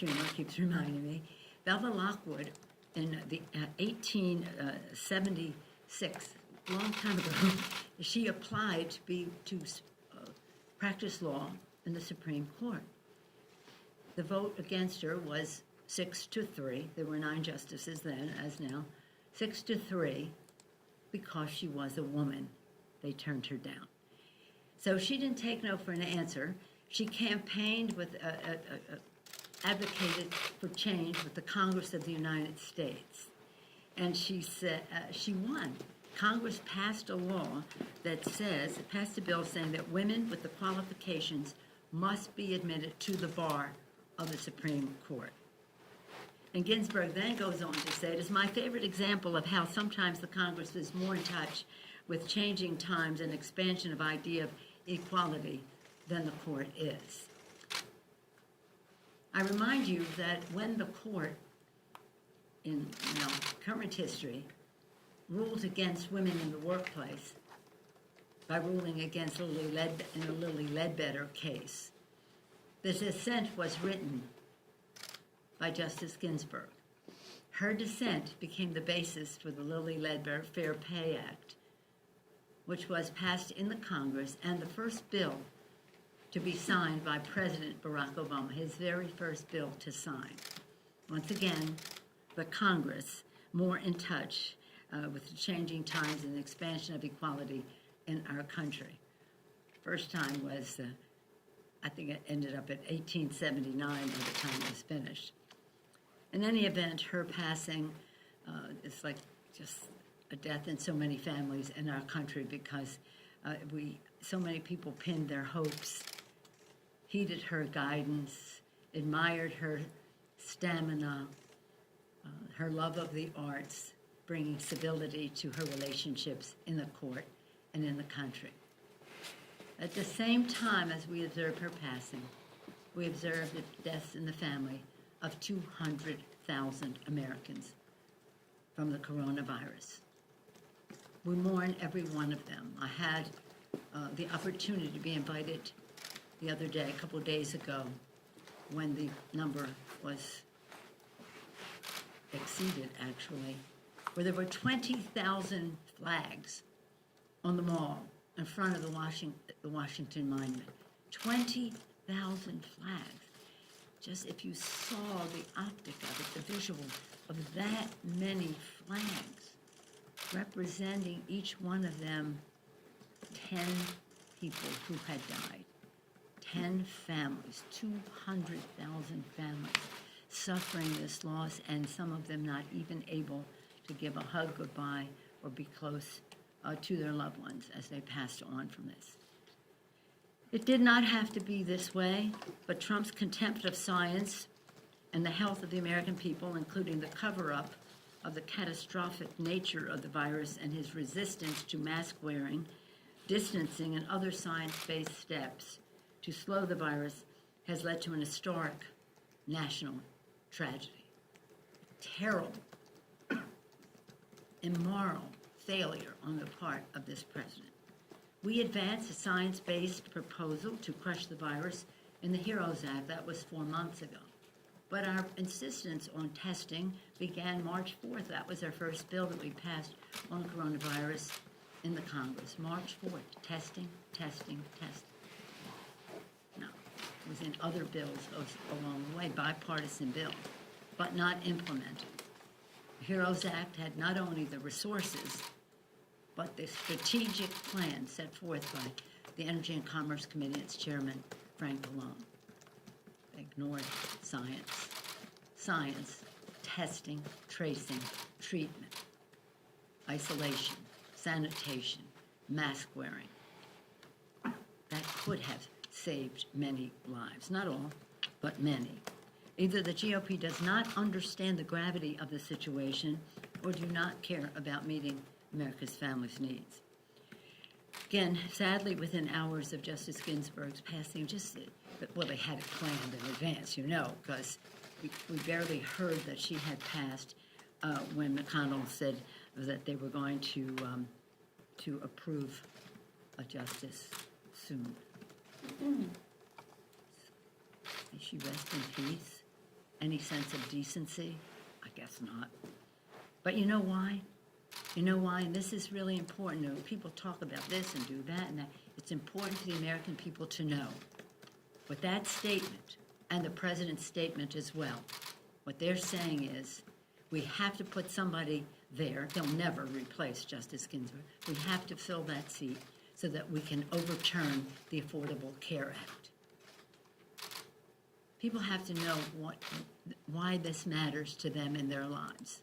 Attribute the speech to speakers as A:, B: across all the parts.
A: Schumer keeps reminding me, Belva Lockwood in the 1876, a long time ago, she applied to practice law in the Supreme Court. The vote against her was 6-3. There were 9 justices then, as now. 6-3, because she was a woman. They turned her down. So she didn't take no for an answer. She campaigned with, advocated for change with the Congress of the United States. And she said, she won. Congress passed a law that says, passed a bill saying that women with the qualifications must be admitted to the bar of the Supreme Court. And Ginsburg then goes on to say, it is my favorite example of how sometimes the Congress is more in touch with changing times and expansion of idea of equality than the court is. I remind you that when the court, in current history, ruled against women in the workplace by ruling against in the Lilly Ledbetter case, the dissent was written by Justice Ginsburg. Her dissent became the basis for the Lilly Ledbetter Fair Pay Act, which was passed in the Congress and the first bill to be signed by President Barack Obama, his very first bill to sign. Once again, the Congress more in touch with the changing times and the expansion of equality in our country. First time was, I think it ended up at 1879 by the time it was finished. In any event, her passing is like just a death in so many families in our country because so many people pinned their hopes, heeded her guidance, admired her stamina, her love of the arts, bringing stability to her relationships in the court and in the country. At the same time as we observe her passing, we observe the deaths in the family of 200,000 Americans from the coronavirus. We mourn every one of them. I had the opportunity to be invited the other day, a couple of days ago, when the number was exceeded, actually, where there were 20,000 flags on the mall in front of the Washington Monument. 20,000 flags. Just if you saw the optic of it, the visual of that many flags, representing each one of them 10 people who had died. 10 families, 200,000 families suffering this loss, and some of them not even able to give a hug goodbye or be close to their loved ones as they passed on from this. It did not have to be this way, but Trump's contempt of science and the health of the American people, including the cover-up of the catastrophic nature of the virus and his resistance to mask wearing, distancing, and other science-based steps to slow the virus, has led to an historic national tragedy. Terrible, immoral failure on the part of this president. We advanced a science-based proposal to crush the virus in the HEROES Act. That was 4 months ago. But our insistence on testing began March 4th. That was our first bill that we passed on coronavirus in the Congress. March 4th, testing, testing, testing. No, it was in other bills along the way, bipartisan bill, but not implemented. The HEROES Act had not only the resources, but the strategic plan set forth by the Energy and Commerce Committee, its chairman, Frank Pallone. They ignored science. Science, testing, tracing, treatment, isolation, sanitation, mask wearing. That could have saved many lives. Not all, but many. Either the GOP does not understand the gravity of the situation or do not care about meeting America's families' needs. Again, sadly, within hours of Justice Ginsburg's passing, they had it planned in advance, because we barely heard that she had passed when McConnell said that they were going to approve a justice soon. May she rest in peace any sense of decency? I guess not. But you know why? You know why? And this is really important. You know, people talk about this and do that and that. It's important to the American people to know what that statement and the president's statement as well, what they're saying is we have to put somebody there. They'll never replace Justice Ginsburg. We have to fill that seat so that we can overturn the Affordable Care Act. People have to know why this matters to them in their lives.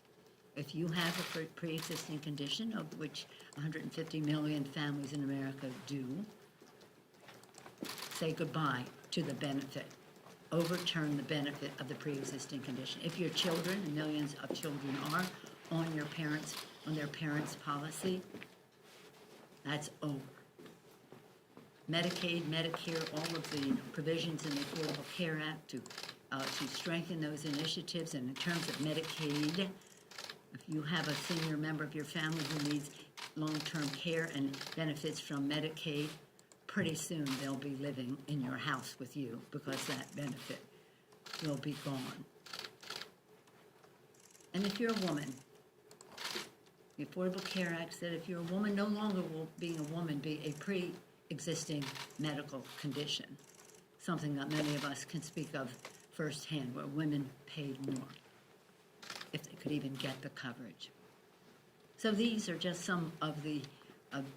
A: If you have a pre-existing condition, of which 150 million families in America do, say goodbye to the benefit. Overturn the benefit of the pre-existing condition. If your children, and millions of children are, on their parents' policy, that's over. Medicaid, Medicare, all of the provisions in the Affordable Care Act to strengthen those initiatives. And in terms of Medicaid, if you have a senior member of your family who needs long-term care and benefits from Medicaid, pretty soon they'll be living in your house with you because that benefit will be gone. And if you're a woman, the Affordable Care Act said if you're a woman, no longer will being a woman be a pre-existing medical condition, something that many of us can speak of firsthand, where women paid more, if they could even get the coverage. So these are just some of the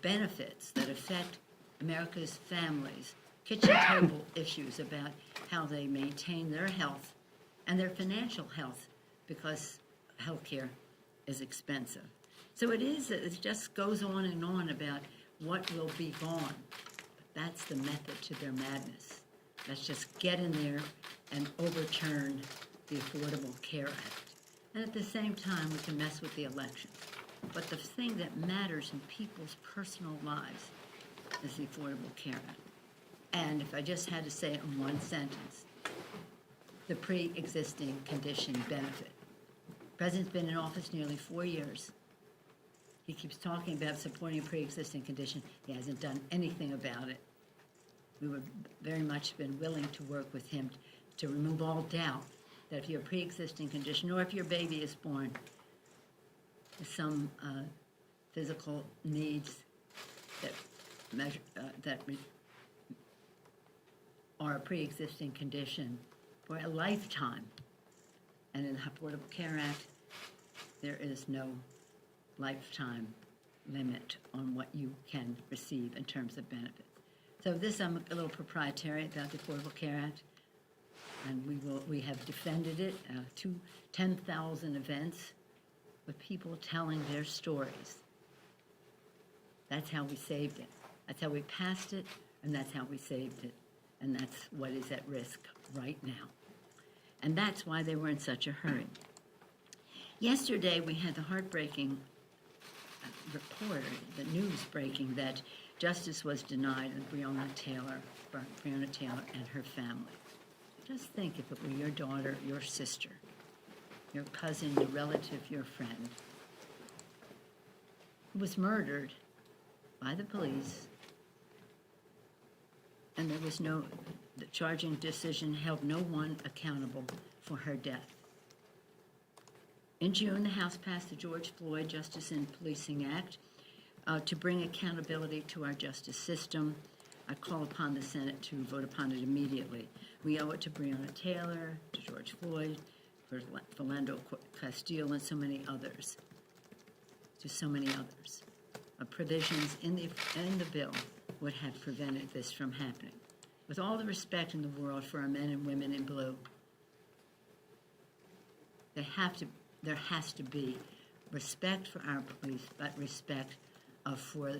A: benefits that affect America's families, kitchen table issues about how they maintain their health and their financial health because health care is expensive. So it just goes on and on about what will be gone. But that's the method to their madness. Let's just get in there and overturn the Affordable Care Act. And at the same time, we can mess with the elections. But the thing that matters in people's personal lives is the Affordable Care Act. And if I just had to say it in one sentence, the pre-existing condition benefit. The president's been in office nearly 4 years. He keeps talking about supporting a pre-existing condition. He hasn't done anything about it. We would very much been willing to work with him to remove all doubt that if you have a pre-existing condition or if your baby is born with some physical needs that are a pre-existing condition for a lifetime. And in the Affordable Care Act, there is no lifetime limit on what you can receive in terms of benefits. So this, I'm a little proprietary about the Affordable Care Act, and we have defended it to 10,000 events with people telling their stories. That's how we saved it. That's how we passed it, and that's how we saved it. And that's what is at risk right now. And that's why they were in such a hurry. Yesterday, we had the heartbreaking report, the news breaking that justice was denied of Breonna Taylor and her family. Just think if it were your daughter, your sister, your cousin, your relative, your friend, who was murdered by the police, and the charging decision held no one accountable for her death. In June, the House passed the George Floyd Justice in Policing Act to bring accountability to our justice system. I call upon the Senate to vote upon it immediately. We owe it to Breonna Taylor, to George Floyd, for Philando Castile, and so many others. To so many others. Provisions in the bill would have prevented this from happening. With all the respect in the world for our men and women in blue, there has to be respect for our police, but respect for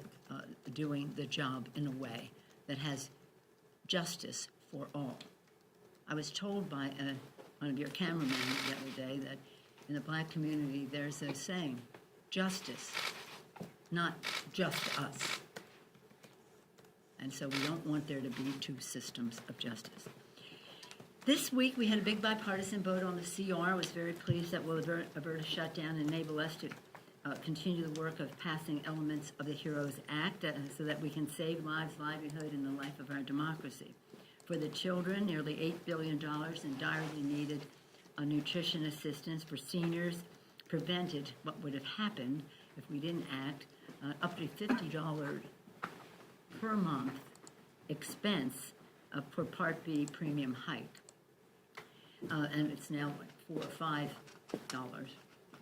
A: doing the job in a way that has justice for all. I was told by one of your cameramen the other day that in the black community there's a saying, justice, not just us. And so we don't want there to be two systems of justice. This week we had a big bipartisan vote on the CR. I was very pleased that we'll avert a shutdown and enable us to continue the work of passing elements of the HEROES Act so that we can save lives, livelihood, and the life of our democracy. For the children, nearly $8 billion in direly needed nutrition assistance for seniors, prevented what would have happened if we didn't act, up to $50 per month expense for Part B premium hike. And it's now like $4 or $5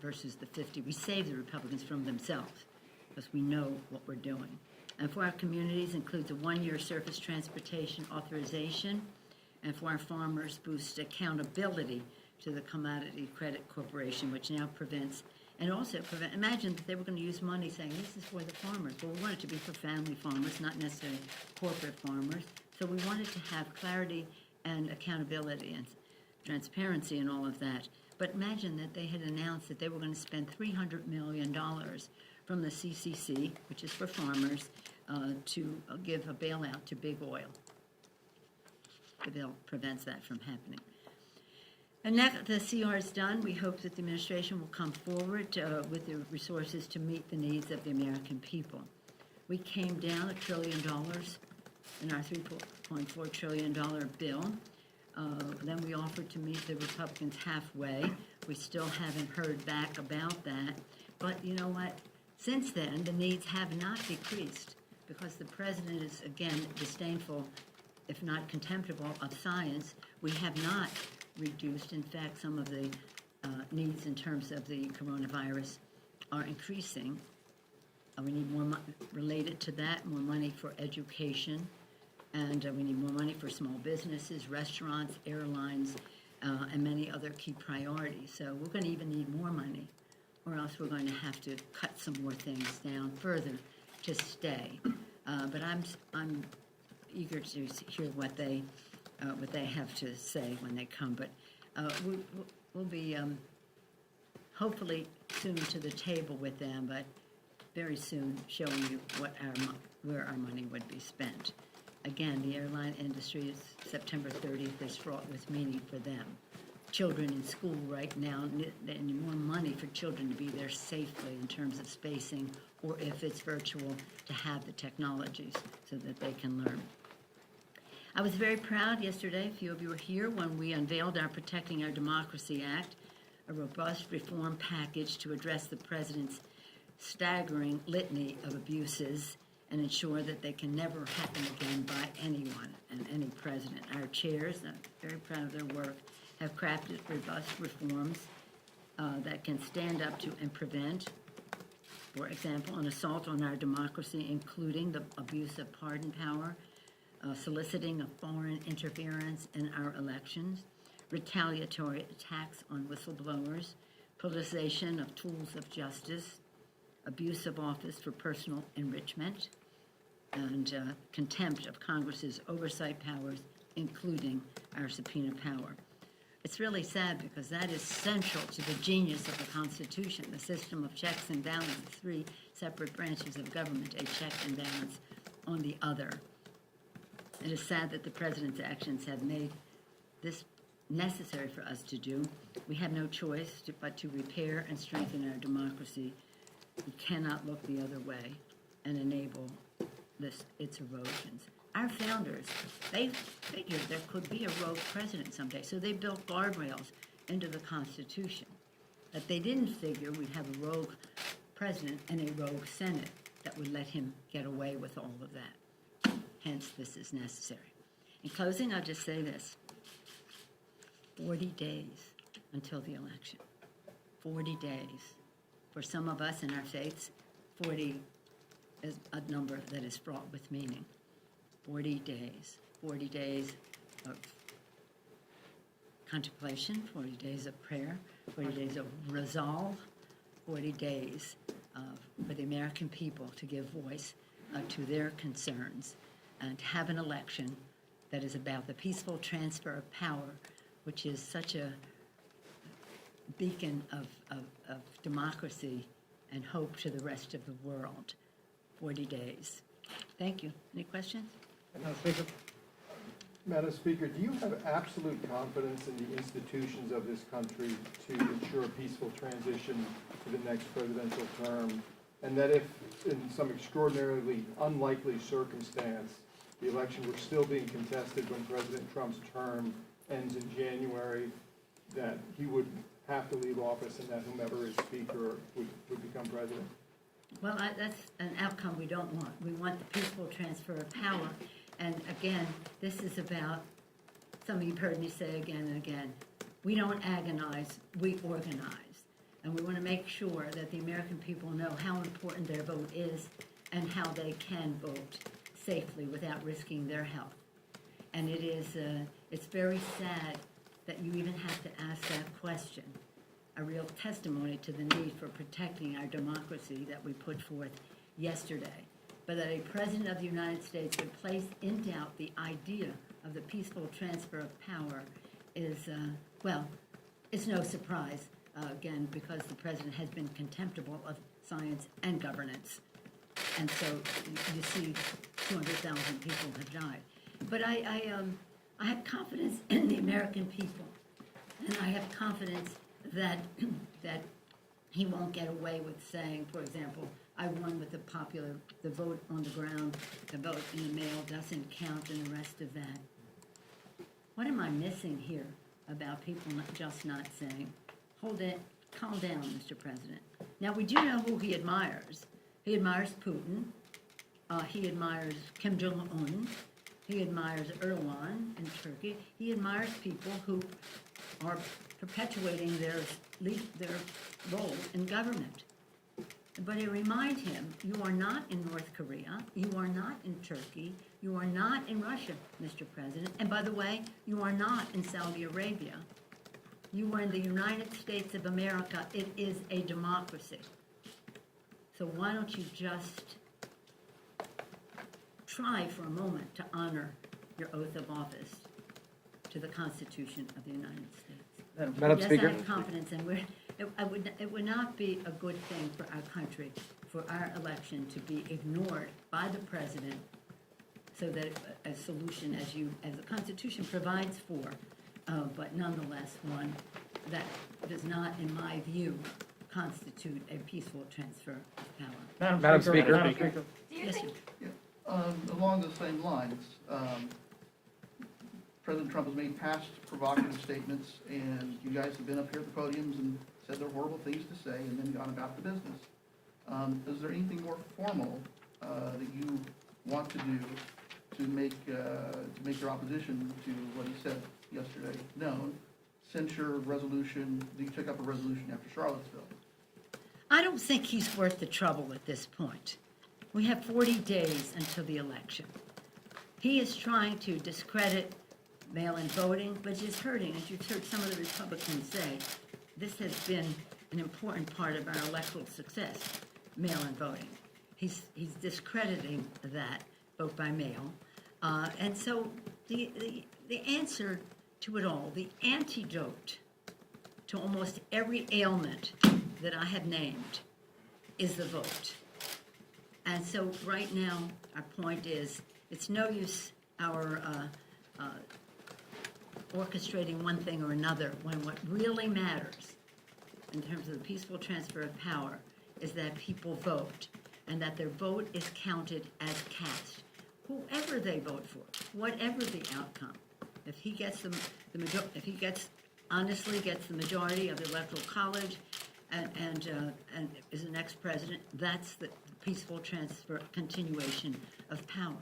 A: versus the 50. We save the Republicans from themselves because we know what we're doing. And for our communities includes a 1-year surface transportation authorization, and for our farmers boosts accountability to the Commodity Credit Corporation, which now prevents, and also imagine that they were going to use money saying this is for the farmers. Well, we want it to be for family farmers, not necessarily corporate farmers. So we wanted to have clarity and accountability and transparency and all of that. But imagine that they had announced that they were going to spend $300 million from the CCC, which is for farmers, to give a bailout to big oil. The bill prevents that from happening. And now that the CR is done, we hope that the administration will come forward with the resources to meet the needs of the American people. We came down $1 trillion in our $3.4 trillion bill. Then we offered to meet the Republicans halfway. We still haven't heard back about that. But you know what? Since then, the needs have not decreased because the president is, again, disdainful, if not contemptible, of science. We have not reduced. In fact, some of the needs in terms of the coronavirus are increasing. We need more related to that, more money for education, and we need more money for small businesses, restaurants, airlines, and many other key priorities. So we're going to even need more money, or else we're going to have to cut some more things down further to stay. But I'm eager to hear what they have to say when they come. But we'll be hopefully soon to the table with them, but very soon showing you where our money would be spent. Again, the airline industry is September 30th is fraught with meaning for them. Children in school right now, they need more money for children to be there safely in terms of spacing, or if it's virtual, to have the technologies so that they can learn. I was very proud yesterday, a few of you were here, when we unveiled our Protecting Our Democracy Act, a robust reform package to address the president's staggering litany of abuses and ensure that they can never happen again by anyone and any president. Our chairs, I'm very proud of their work, have crafted robust reforms that can stand up to and prevent, for example, an assault on our democracy, including the abuse of pardon power, soliciting of foreign interference in our elections, retaliatory attacks on whistleblowers, politicization of tools of justice, abuse of office for personal enrichment, and contempt of Congress's oversight powers, including our subpoena power. It's really sad because that is central to the genius of the Constitution, the system of checks and balances, 3 separate branches of government, a check and balance on the other. It is sad that the president's actions have made this necessary for us to do. We have no choice but to repair and strengthen our democracy. We cannot look the other way and enable its erosions. Our founders, they figured there could be a rogue president someday, so they built guardrails into the Constitution. But they didn't figure we'd have a rogue president and a rogue Senate that would let him get away with all of that. Hence, this is necessary. In closing, I'll just say this. 40 days until the election. 40 days. For some of us in our faiths, 40 is a number that is fraught with meaning. 40 days. 40 days of contemplation, 40 days of prayer, 40 days of resolve, 40 days for the American people to give voice to their concerns and to have an election that is about the peaceful transfer of power, which is such a beacon of democracy and hope to the rest of the world. 40 days. Thank you. Any questions?
B: Madam Speaker. Madam Speaker, do you have absolute confidence in the institutions of this country to ensure a peaceful transition to the next presidential term, and that if, in some extraordinarily unlikely circumstance, the election were still being contested when President Trump's term ends in January, that he would have to leave office and that whomever is speaker would become president?
A: Well, that's an outcome we don't want. We want the peaceful transfer of power. And again, this is about, some of you've heard me say again and again, we don't agonize, we organize. And we want to make sure that the American people know how important their vote is and how they can vote safely without risking their health. And it's very sad that you even have to ask that question, a real testimony to the need for protecting our democracy that we put forth yesterday. But that a president of the United States would place in doubt the idea of the peaceful transfer of power is, well, it's no surprise, again, because the president has been contemptible of science and governance. And so you see 200,000 people have died. But I have confidence in the American people, and I have confidence that he won't get away with saying, for example, I won with the vote on the ground, the vote in the mail doesn't count, and the rest of that. What am I missing here about people just not saying, hold it, calm down, Mr. President? Now, we do know who he admires. He admires Putin. He admires Kim Jong-un. He admires Erdogan in Turkey. He admires people who are perpetuating their role in government. But I remind him, you are not in North Korea, you are not in Turkey, you are not in Russia, Mr. President, and by the way, you are not in Saudi Arabia. You are in the United States of America. It is a democracy. So why don't you just try for a moment to honor your oath of office to the Constitution of the United States.
C: Madam Speaker.
A: Yes, I have confidence, and it would not be a good thing for our country, for our election to be ignored by the president, so that a solution, as the Constitution provides for, but nonetheless one that does not, in my view, constitute a peaceful transfer of power.
C: Madam Speaker.
D: Madam Speaker.
E: Do you
A: Yes,
E: think,
D: Along the same lines, President Trump has made past provocative statements, and you guys have been up here at the podiums and said there are horrible things to say, and then gone about the business. Is there anything more formal that you want to do to make your opposition to what he said yesterday known, since your resolution, you took up a resolution after Charlottesville?
A: I don't think he's worth the trouble at this point. We have 40 days until the election. He is trying to discredit mail-in voting, which is hurting. As you've heard some of the Republicans say, this has been an important part of our electoral success, mail-in voting. He's discrediting that, vote by mail. And so the answer to it all, the antidote to almost every ailment that I have named is the vote. And so right now, our point is, it's no use our orchestrating one thing or another when what really matters in terms of the peaceful transfer of power is that people vote and that their vote is counted as cast. Whoever they vote for, whatever the outcome, if he gets honestly gets the majority of the Electoral College and is the next president, that's the peaceful transfer, continuation of power.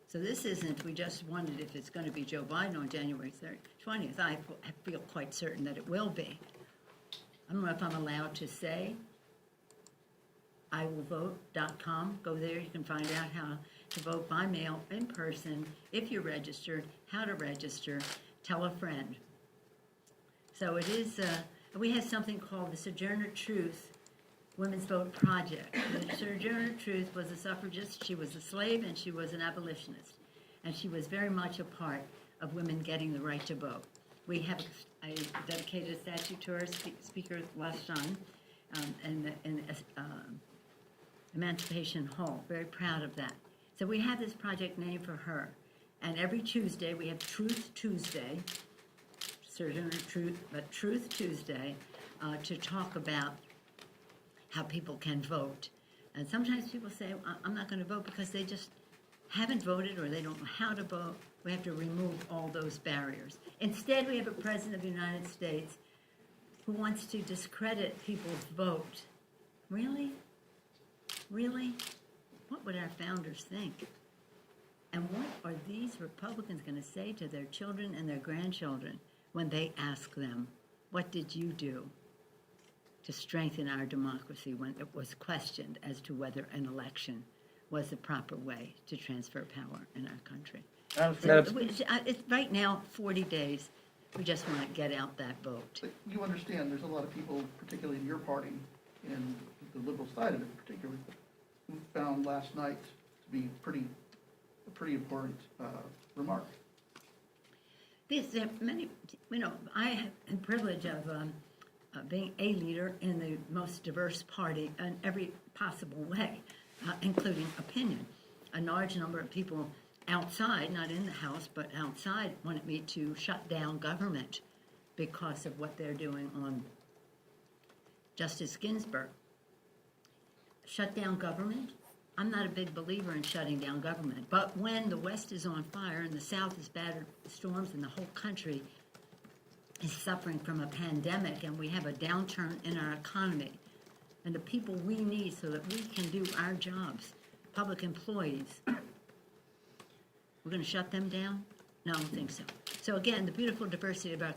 A: So this isn't, we just wondered if it's going to be Joe Biden on January 20th. I feel quite certain that it will be. I don't know if I'm allowed to say iwillvote.com. Go there, you can find out how to vote by mail, in person, if you're registered, how to register, tell a friend. So it is, we have something called the Sojourner Truth Women's Vote Project. The Sojourner Truth was a suffragist, she was a slave, and she was an abolitionist. And she was very much a part of women getting the right to vote. We have a dedicated statue to her, Speaker Lashon, in Emancipation Hall. Very proud of that. So we have this project named for her. And every Tuesday, we have Truth Tuesday, Sojourner Truth, but Truth Tuesday, to talk about how people can vote. And sometimes people say, I'm not going to vote because they just haven't voted or they don't know how to vote. We have to remove all those barriers. Instead, we have a president of the United States who wants to discredit people's vote. Really? Really? What would our founders think? And what are these Republicans going to say to their children and their grandchildren when they ask them, what did you do to strengthen our democracy when it was questioned as to whether an election was the proper way to transfer power in our country? It's right now, 40 days. We just want to get out that vote.
D: But you understand, there's a lot of people, particularly in your party, and the liberal side of it particularly, who found last night to be a pretty important remark.
A: There are many, I have the privilege of being a leader in the most diverse party in every possible way, including opinion. A large number of people outside, not in the House, but outside, wanted me to shut down government because of what they're doing on Justice Ginsburg. Shut down government? I'm not a big believer in shutting down government, but when the West is on fire and the South is battered with storms and the whole country is suffering from a pandemic and we have a downturn in our economy and the people we need so that we can do our jobs, public employees, we're going to shut them down? No, I don't think so. So again, the beautiful diversity of our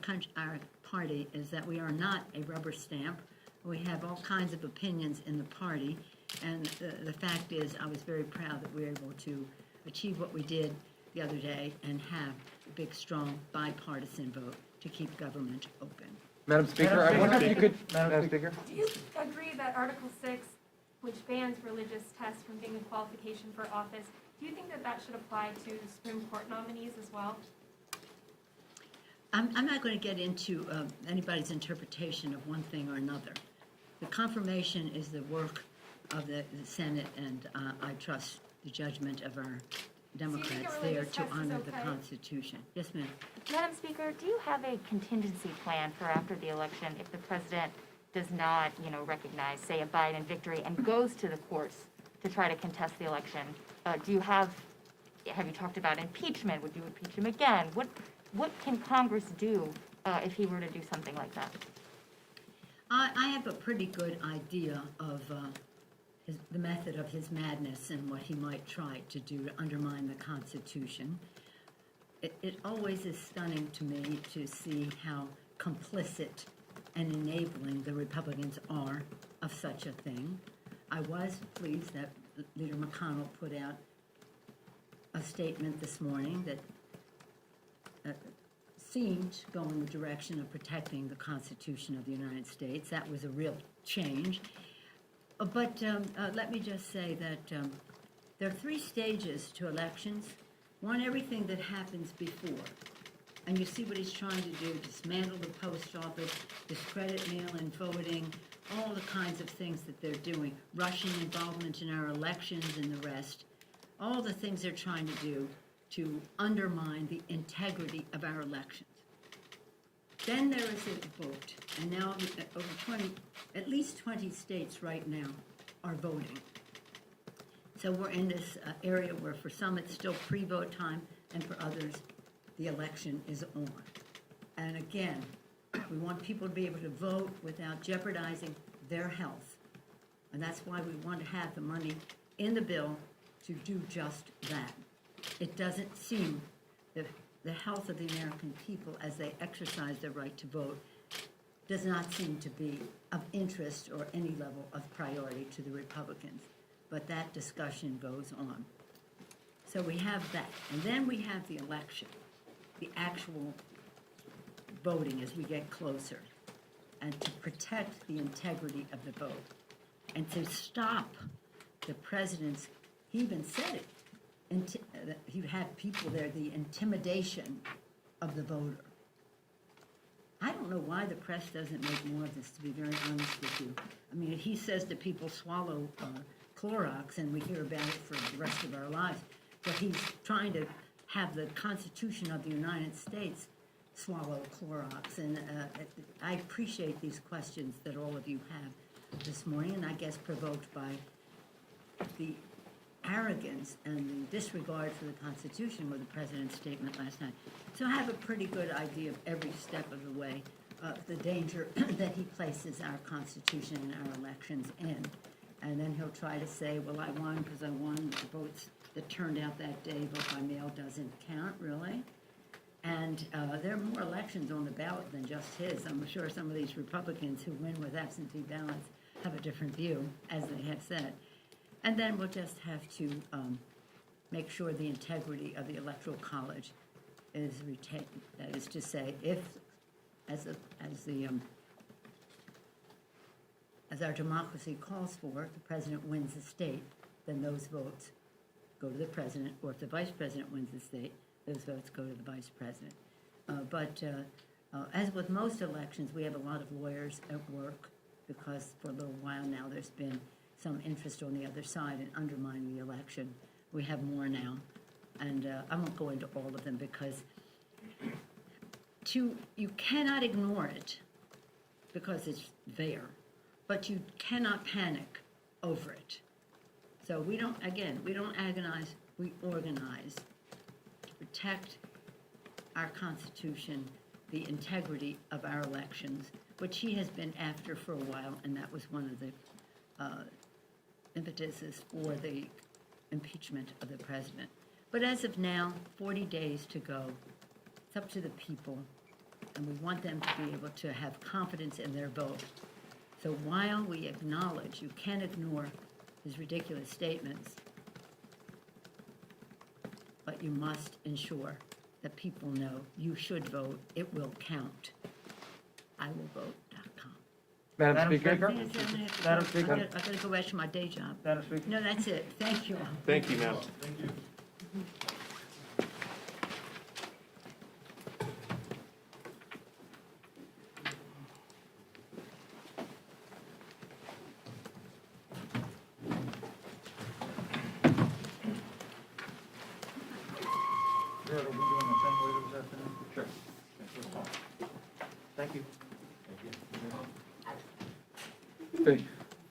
A: party is that we are not a rubber stamp. We have all kinds of opinions in the party. And the fact is, I was very proud that we were able to achieve what we did the other day and have a big, strong, bipartisan vote to keep government open.
C: Madam Speaker, I wonder if you could, Madam Speaker.
E: Do you agree that Article 6, which bans religious tests from being a qualification for office, do you think that that should apply to Supreme Court nominees as well?
A: I'm not going to get into anybody's interpretation of one thing or another. The confirmation is the work of the Senate, and I trust the judgment of our Democrats there to honor the Constitution. Yes, ma'am.
F: Madam Speaker, do you have a contingency plan for after the election if the president does not, recognize, say, a Biden victory and goes to the courts to try to contest the election? Have you talked about impeachment? Would you impeach him again? What can Congress do if he were to do something like that?
A: I have a pretty good idea of the method of his madness and what he might try to do to undermine the Constitution. It always is stunning to me to see how complicit and enabling the Republicans are of such a thing. I was pleased that Leader McConnell put out a statement this morning that seemed to go in the direction of protecting the Constitution of the United States. That was a real change. But let me just say that there are 3 stages to elections. One, everything that happens before. And you see what he's trying to do, dismantle the post office, discredit mail-in voting, all the kinds of things that they're doing, Russian involvement in our elections and the rest, all the things they're trying to do to undermine the integrity of our elections. Then there is a vote, and now at least 20 states right now are voting. So we're in this area where for some it's still pre-vote time, and for others the election is on. And again, we want people to be able to vote without jeopardizing their health. And that's why we want to have the money in the bill to do just that. It doesn't seem that the health of the American people as they exercise their right to vote does not seem to be of interest or any level of priority to the Republicans. But that discussion goes on. So we have that. And then we have the election, the actual voting as we get closer, and to protect the integrity of the vote, and to stop the president's, he even said it, you have people there, the intimidation of the voter. I don't know why the press doesn't make more of this, to be very honest with you. I mean, he says that people swallow Clorox, and we hear about it for the rest of our lives, but he's trying to have the Constitution of the United States swallow Clorox. And I appreciate these questions that all of you have this morning, and I guess provoked by the arrogance and the disregard for the Constitution with the President's statement last night. So I have a pretty good idea of every step of the way of the danger that he places our Constitution and our elections in. And then he'll try to say, well, I won because I won. The votes that turned out that day, vote by mail doesn't count, really. And there are more elections on the ballot than just his. I'm sure some of these Republicans who win with absentee ballots have a different view, as they have said. And then we'll just have to make sure the integrity of the Electoral College is retained. That is to say, if, as our democracy calls for, the president wins the state, then those votes go to the president, or if the vice president wins the state, those votes go to the vice president. But as with most elections, we have a lot of lawyers at work because for a little while now there's been some interest on the other side in undermining the election. We have more now, and I won't go into all of them because you cannot ignore it because it's there, but you cannot panic over it. So we don't agonize, we organize to protect our Constitution, the integrity of our elections, which he has been after for a while, and that was one of the impetuses for the impeachment of the president. But as of now, 40 days to go. It's up to the people, and we want them to be able to have confidence in their vote. So while we acknowledge you can't ignore his ridiculous statements, but you must ensure that people know you should vote, it will count. IWillVote.com.
C: Madam Speaker?
A: Madam Speaker? I've got to go back to my day job.
C: Madam Speaker?
A: No, that's it. Thank you all.
G: Thank you, ma'am.
C: Jared, are we doing the same later this afternoon? Sure. Thank you.
B: Thank you.